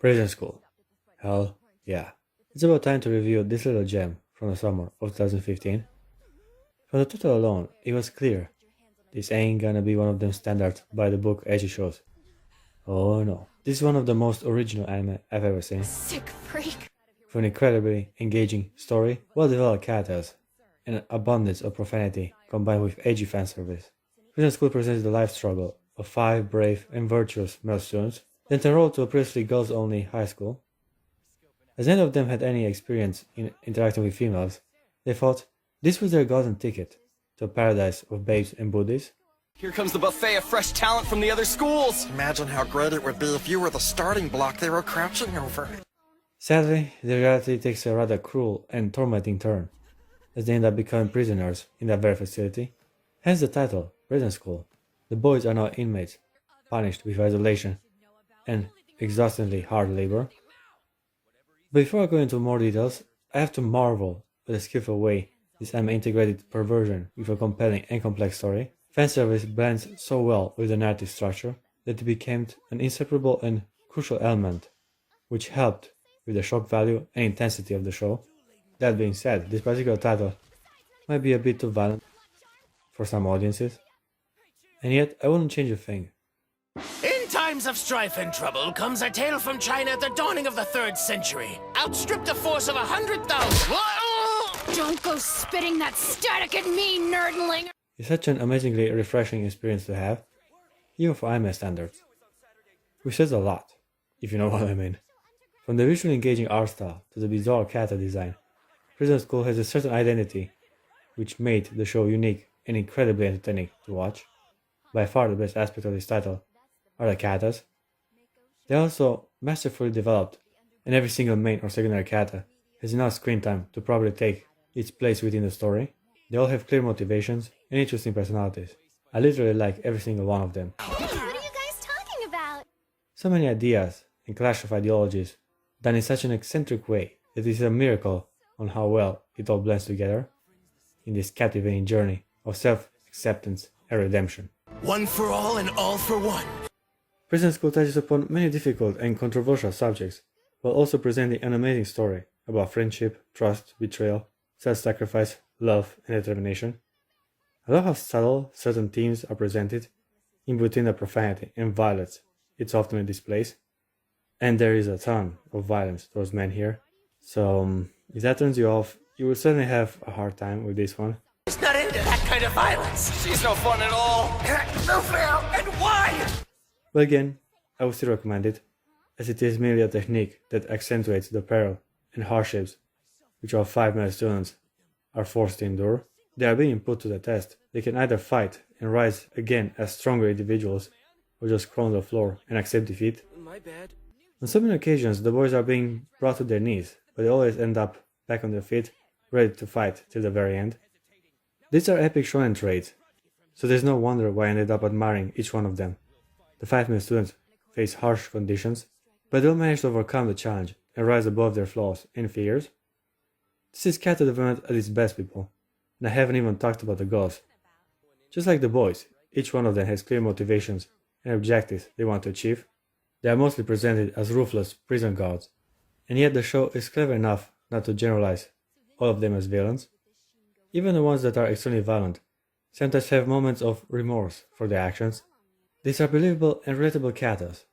Prison School. Hell yeah. It's about time to review this little gem from the summer of 2015. From the title alone, it was clear this ain't gonna be one of them standard by the book edgy shows. Oh no. This is one of the most original anime I've ever seen. Sick freak. For an incredibly engaging story, well developed characters, and an abundance of profanity combined with edgy fanservice. Prison School presents the life struggle of five brave and virtuous male students that enrolled to a previously girls only high school. As none of them had any experience in interacting with females, they thought this was their golden ticket to a paradise of babes and booties. Here comes the buffet of fresh talent from the other schools! Imagine how great it would be if you were the starting block they were crouching over. Sadly, the reality takes a rather cruel and tormenting turn, as they end up becoming prisoners in that very facility. Hence the title, Prison School. The boys are now inmates, punished with isolation and exhaustingly hard labor. Before I go into more details, I have to marvel at the skillful way this anime integrated perversion with a compelling and complex story. Fanservice blends so well with the narrative structure that it became an inseparable and crucial element, which helped with the shock value and intensity of the show. That being said, this particular title might be a bit too violent for some audiences, and yet I wouldn't change a thing. In times of strife and trouble comes a tale from China at the dawning of the 3rd century. Outstripped a force of 100,000. Don't go spitting that static at me, nerdling! It's such an amazingly refreshing experience to have, even for anime standards. Which says a lot, if you know what I mean. From the visually engaging art style to the bizarre character design, Prison School has a certain identity which made the show unique and incredibly entertaining to watch. By far the best aspect of this title are the characters. They are also masterfully developed, and every single main or secondary character has enough screen time to properly take its place within the story. They all have clear motivations and interesting personalities. I literally like every single one of them. What are you guys talking about? So many ideas and clash of ideologies done in such an eccentric way that it is a miracle on how well it all blends together in this captivating journey of self-acceptance and redemption. One for all and all for one. Prison School touches upon many difficult and controversial subjects, while also presenting an amazing story about friendship, trust, betrayal, self-sacrifice, love, and determination. I love how subtle certain themes are presented in between the profanity and violence it often displays. And there is a ton of violence towards men here, so if that turns you off, you will certainly have a hard time with this one. He's not into that kind of violence. She's no fun at all! No fair, and why? But again, I would still recommend it, as it is merely a technique that accentuates the peril and hardships which our five male students are forced to endure. They are being put to the test. They can either fight and rise again as stronger individuals, or just crawl on the floor and accept defeat. My bad. On so many occasions, the boys are being brought to their knees, but they always end up back on their feet, ready to fight till the very end. These are epic shonen traits, so there's no wonder why I ended up admiring each one of them. The five male students face harsh conditions, but they'll manage to overcome the challenge and rise above their flaws and fears. This is character development at its best, people, and I haven't even talked about the girls. Just like the boys, each one of them has clear motivations and objectives they want to achieve. They are mostly presented as ruthless prison guards, and yet the show is clever enough not to generalize all of them as villains. Even the ones that are extremely violent sometimes have moments of remorse for their actions. These are believable and relatable characters.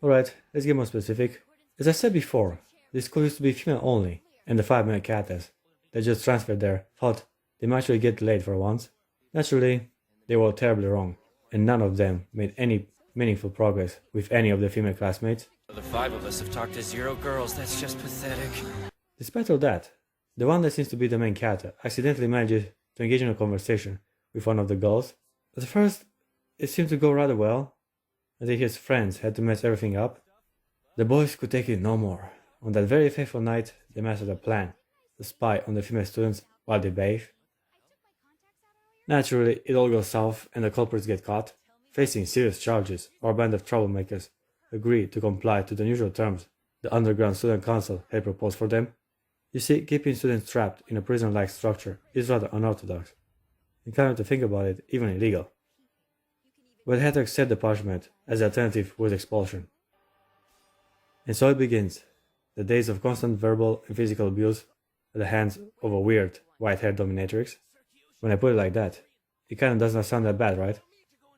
Alright, let's get more specific. As I said before, this school used to be female only, and the five male characters that just transferred there thought they might actually get laid for once. Naturally, they were terribly wrong, and none of them made any meaningful progress with any of their female classmates. The 5 of us have talked to 0 girls, that's just pathetic. Despite all that, the one that seems to be the main character accidentally manages to engage in a conversation with one of the girls. At first, it seemed to go rather well, until his friends had to mess everything up. The boys could take it no more. On that very fateful night, they mastered a plan to spy on the female students while they bathe. Naturally, it all goes south and the culprits get caught. Facing serious charges, our band of troublemakers agree to comply to the unusual terms the underground student council had proposed for them. You see, keeping students trapped in a prison-like structure is rather unorthodox, and coming to think about it, even illegal. But they had to accept the punishment, as the alternative was expulsion. And so it begins. The days of constant verbal and physical abuse at the hands of a weird, white-haired dominatrix. When I put it like that, it kinda does not sound that bad, right?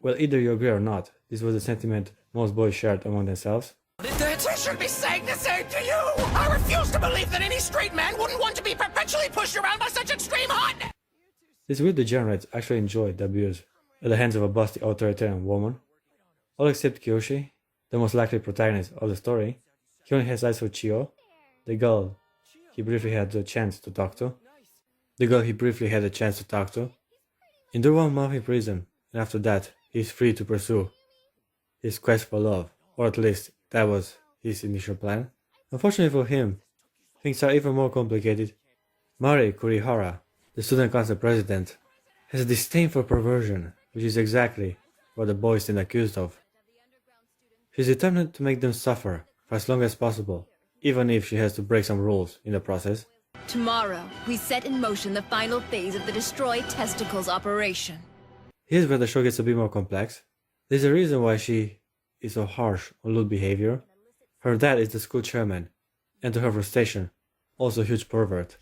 Well, either you agree or not, this was the sentiment most boys shared among themselves. I should be saying the same to you! I refuse to believe that any straight man wouldn't want to be perpetually pushed around by such extreme hotness! These weird degenerates actually enjoyed the abuse at the hands of a busty authoritarian woman. All except Kyoshi, the most likely protagonist of the story. He only has eyes for Chio, the girl he briefly had the chance to talk to. Endure 1 month in prison, and after that, he is free to pursue his quest for love, or at least that was his initial plan. Unfortunately for him, things are even more complicated. Mari Kurihara, the student council president, has a disdain for perversion, which is exactly what the boys stand accused of. She's determined to make them suffer for as long as possible, even if she has to break some rules in the process. Tomorrow, we set in motion the final phase of the Destroy Testicles operation. Here's where the show gets a bit more complex. There's a reason why she is so harsh on lewd behavior. Her dad is the school chairman, and to her frustration, also a huge pervert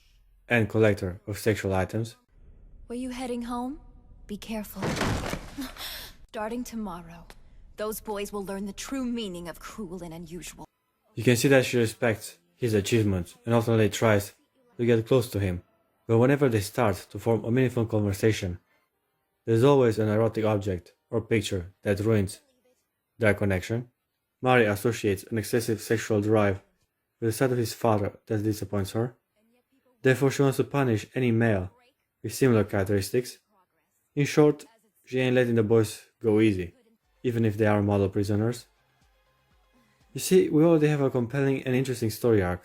and collector of sexual items. Were you heading home? Be careful. Starting tomorrow, those boys will learn the true meaning of cruel and unusual. You can see that she respects his achievements and ultimately tries to get close to him, but whenever they start to form a meaningful conversation, there's always an erotic object or picture that ruins their connection. Mari associates an excessive sexual drive with the side of his father that disappoints her. Therefore, she wants to punish any male with similar characteristics. In short, she ain't letting the boys go easy, even if they are model prisoners. You see, we already have a compelling and interesting story arc,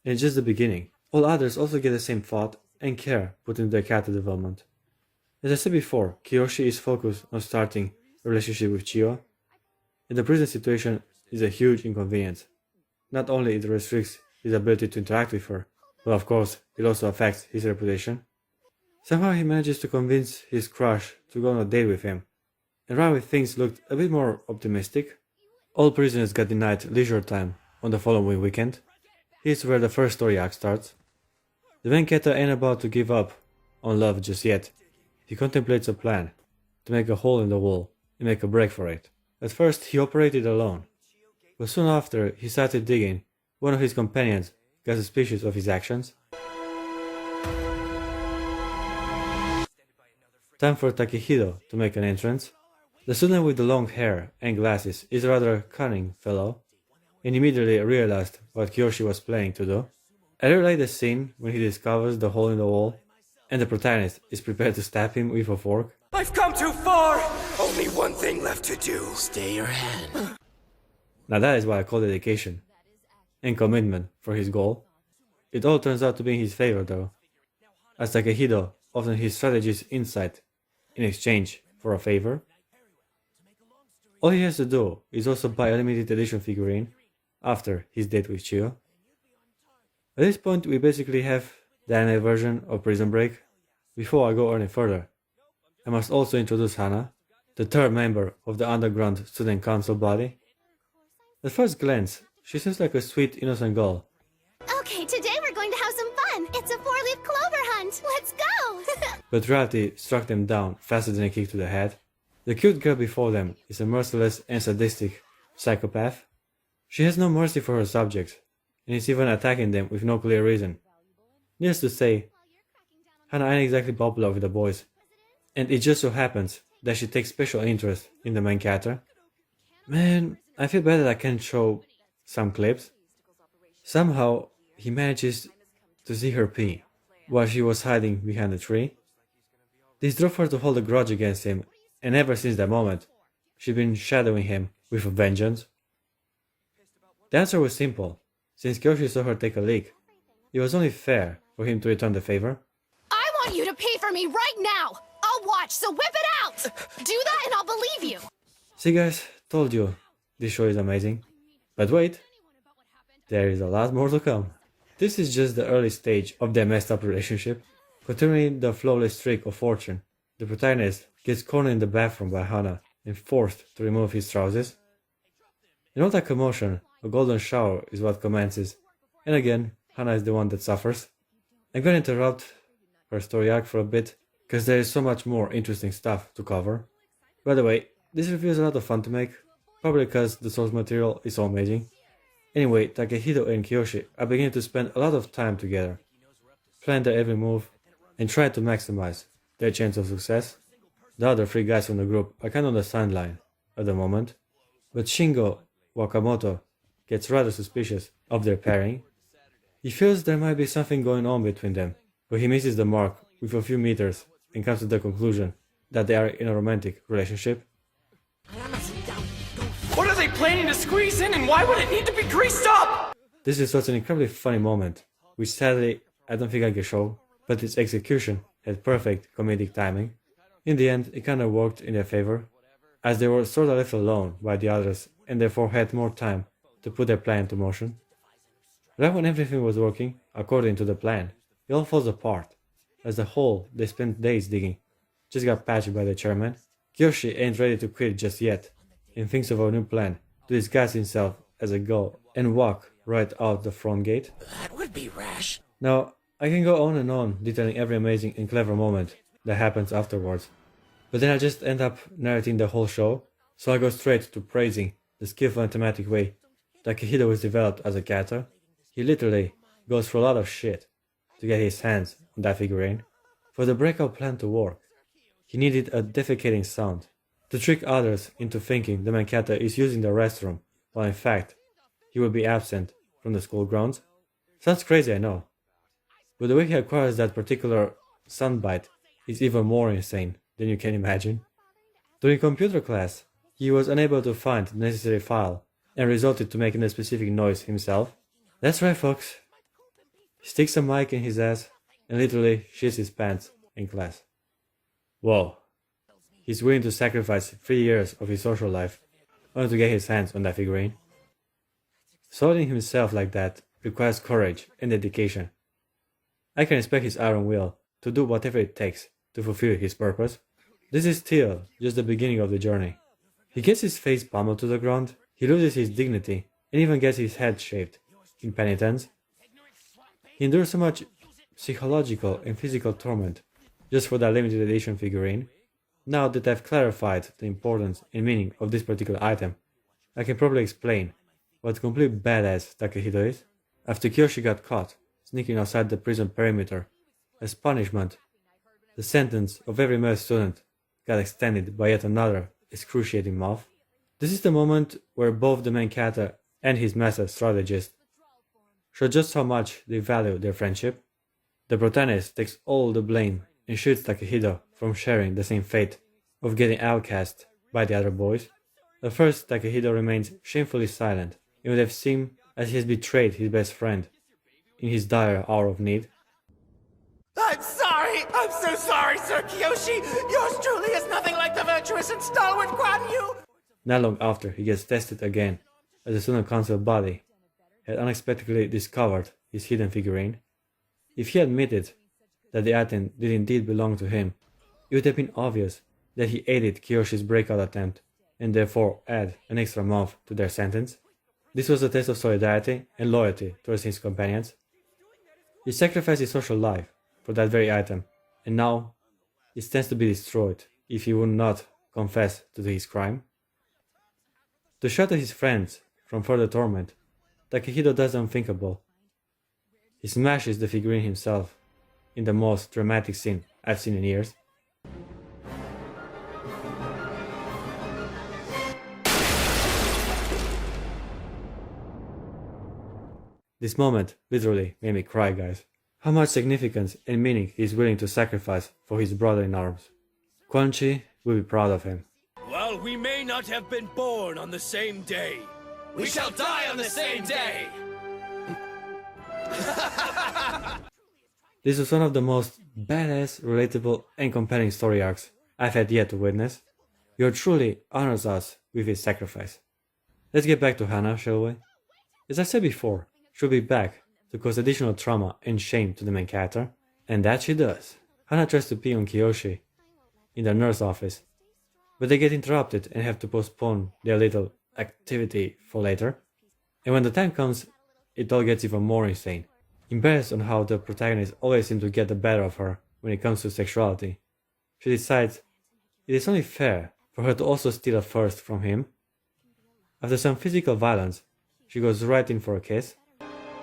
and it's just the beginning. All others also get the same thought and care put into their character development. As I said before, Kiyoshi is focused on starting a relationship with Chio, and the prison situation is a huge inconvenience. Not only it restricts his ability to interact with her, but of course it also affects his reputation. Somehow he manages to convince his crush to go on a date with him, and right when things looked a bit more optimistic, all prisoners got denied leisure time on the following weekend. Here's where the first story arc starts. The Venkata ain't about to give up on love just yet. He contemplates a plan to make a hole in the wall and make a break for it. At first he operated alone, but soon after he started digging, one of his companions got suspicious of his actions. Time for Takehiro to make an entrance. The student with the long hair and glasses is a rather cunning fellow, and immediately realized what Kyoshi was planning to do. I really like the scene when he discovers the hole in the wall, and the protagonist is prepared to stab him with a fork. I've come too far! Only one thing left to do. Stay your hand. Now that is what I call dedication and commitment for his goal. It all turns out to be in his favor though, as Takehiro often his strategist insight in exchange for a favor. All he has to do is also buy a limited edition figurine after his date with Chio. At this point we basically have the anime version of Prison Break. Before I go any further, I must also introduce Hana, the third member of the underground student council body. At first glance, she seems like a sweet, innocent girl. Okay, today we're going to have some fun. It's a 4-leaf clover hunt. Let's go! But reality struck them down faster than a kick to the head. The cute girl before them is a merciless and sadistic psychopath. She has no mercy for her subjects, and is even attacking them with no clear reason. Needless to say, Hana ain't exactly popular with the boys, and it just so happens that she takes special interest in the main character. Man, I feel bad that I can't show some clips. Somehow, he manages to see her pee while she was hiding behind a tree. This drove her to hold a grudge against him, and ever since that moment, she'd been shadowing him with a vengeance. The answer was simple. Since Kyoshi saw her take a leak, it was only fair for him to return the favor. I want you to pay for me right now! I'll watch, so whip it out! Do that and I'll believe you! See guys, told you, this show is amazing. But wait, there is a lot more to come. This is just the early stage of their messed up relationship. Continuing the flawless streak of fortune, the protagonist gets cornered in the bathroom by Hana and forced to remove his trousers. In all that commotion, a golden shower is what commences. And again, Hana is the one that suffers. I'm gonna interrupt her story arc for a bit, because there is so much more interesting stuff to cover. By the way, this review is a lot of fun to make, probably because the source material is so amazing. Anyway, Takehito and Kiyoshi are beginning to spend a lot of time together, plan their every move, and try to maximize their chance of success. The other three guys from the group are kind of on the sideline at the moment, but Shingo Wakamoto gets rather suspicious of their pairing. He feels there might be something going on between them, but he misses the mark with a few meters and comes to the conclusion that they are in a romantic relationship. What are they planning to squeeze in, and why would it need to be greased up? This is such an incredibly funny moment, which sadly I don't think I can show, but its execution had perfect comedic timing. In the end, it kinda worked in their favor, as they were sorta left alone by the others and therefore had more time to put their plan into motion. Right when everything was working according to the plan, it all falls apart, as the hole they spent days digging just got patched by the chairman. Kiyoshi ain't ready to quit just yet, and thinks of a new plan to disguise himself as a girl and walk right out the front gate. That would be rash. Now, I can go on and on detailing every amazing and clever moment that happens afterwards, but then I just end up narrating the whole show, so I go straight to praising the skillful and thematic way Takehito was developed as a character. He literally goes through a lot of shit to get his hands on that figurine. For the breakout plan to work, he needed a defecating sound to trick others into thinking the main character is using the restroom, while in fact, he will be absent from the school grounds. Sounds crazy, I know, but the way he acquires that particular soundbite is even more insane than you can imagine. During computer class, he was unable to find the necessary file and resorted to making a specific noise himself. That's right, folks. He sticks a mic in his ass and literally shits his pants in class. Whoa. He's willing to sacrifice 3 years of his social life only to get his hands on that figurine. Sorting himself like that requires courage and dedication. I can respect his iron will to do whatever it takes to fulfill his purpose. This is still just the beginning of the journey. He gets his face pummeled to the ground, he loses his dignity, and even gets his head shaved in penitence. He endures so much psychological and physical torment just for that limited edition figurine. Now that I've clarified the importance and meaning of this particular item, I can probably explain what complete badass Takehito is. After Kiyoshi got caught sneaking outside the prison perimeter, as punishment, the sentence of every male student got extended by yet another excruciating month. This is the moment where both the main character and his master strategist show just how much they value their friendship. The protagonist takes all the blame and shoots Takehito from sharing the same fate of getting outcast by the other boys. At first, Takehito remains shamefully silent. It would have seemed as he has betrayed his best friend in his dire hour of need. I'm sorry! I'm so sorry, Sir Kiyoshi! Yours truly is nothing like the virtuous and stalwart Guan Yu! Not long after, he gets tested again, as the student council body had unexpectedly discovered his hidden figurine. If he admitted that the item did indeed belong to him, it would have been obvious that he aided Kiyoshi's breakout attempt and therefore add an extra month to their sentence. This was a test of solidarity and loyalty towards his companions. He sacrificed his social life for that very item, and now it stands to be destroyed if he would not confess to his crime. To shelter his friends from further torment, Takehito does the unthinkable. He smashes the figurine himself in the most dramatic scene I've seen in years. This moment literally made me cry, guys. How much significance and meaning he is willing to sacrifice for his brother in arms. Quan Chi will be proud of him. While we may not have been born on the same day, We shall die on the same day! This was one of the most badass, relatable, and compelling story arcs I've had yet to witness. He truly honors us with his sacrifice. Let's get back to Hana, shall we? As I said before, she'll be back to cause additional trauma and shame to the main character, and that she does. Hana tries to pee on Kiyoshi in the nurse office, but they get interrupted and have to postpone their little activity for later. And when the time comes, it all gets even more insane. Embarrassed on how the protagonist always seems to get the better of her when it comes to sexuality, she decides it is only fair for her to also steal a first from him. After some physical violence, she goes right in for a kiss.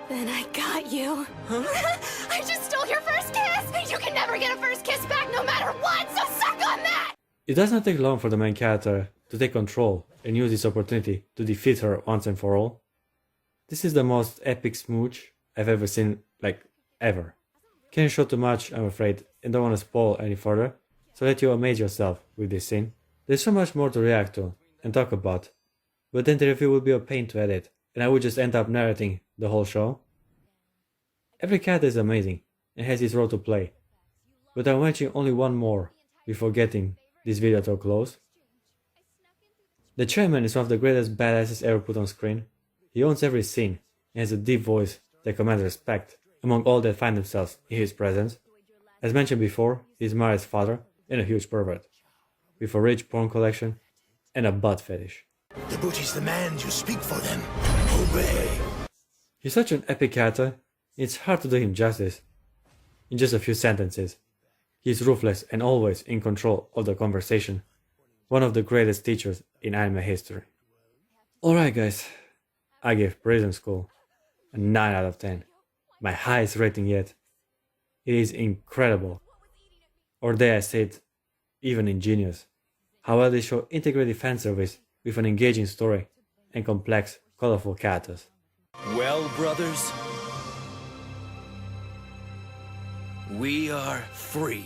Then I got you. I just stole your first kiss! You can never get a first kiss back no matter what, so suck on that! It does not take long for the main character to take control and use this opportunity to defeat her once and for all. This is the most epic smooch I've ever seen, like, ever. Can't show too much, I'm afraid, and don't want to spoil any further, so let you amaze yourself with this scene. There's so much more to react to and talk about, but then the review would be a pain to edit, and I would just end up narrating the whole show. Every character is amazing and has its role to play, but I'll mention only one more before getting this video to a close. The chairman is one of the greatest badasses ever put on screen. He owns every scene and has a deep voice that commands respect among all that find themselves in his presence. As mentioned before, he is Mari's father and a huge pervert, with a rich porn collection and a butt fetish. The booty's the man's, you speak for them. Obey. He's such an epic character, it's hard to do him justice. In just a few sentences, he's ruthless and always in control of the conversation. One of the greatest teachers in anime history. Alright guys, I give Prison School a 9 out of 10. My highest rating yet. It is incredible. Or dare I say it, even ingenious. How well they show integrated fanservice with an engaging story and complex, colorful characters. Well, brothers, We are free.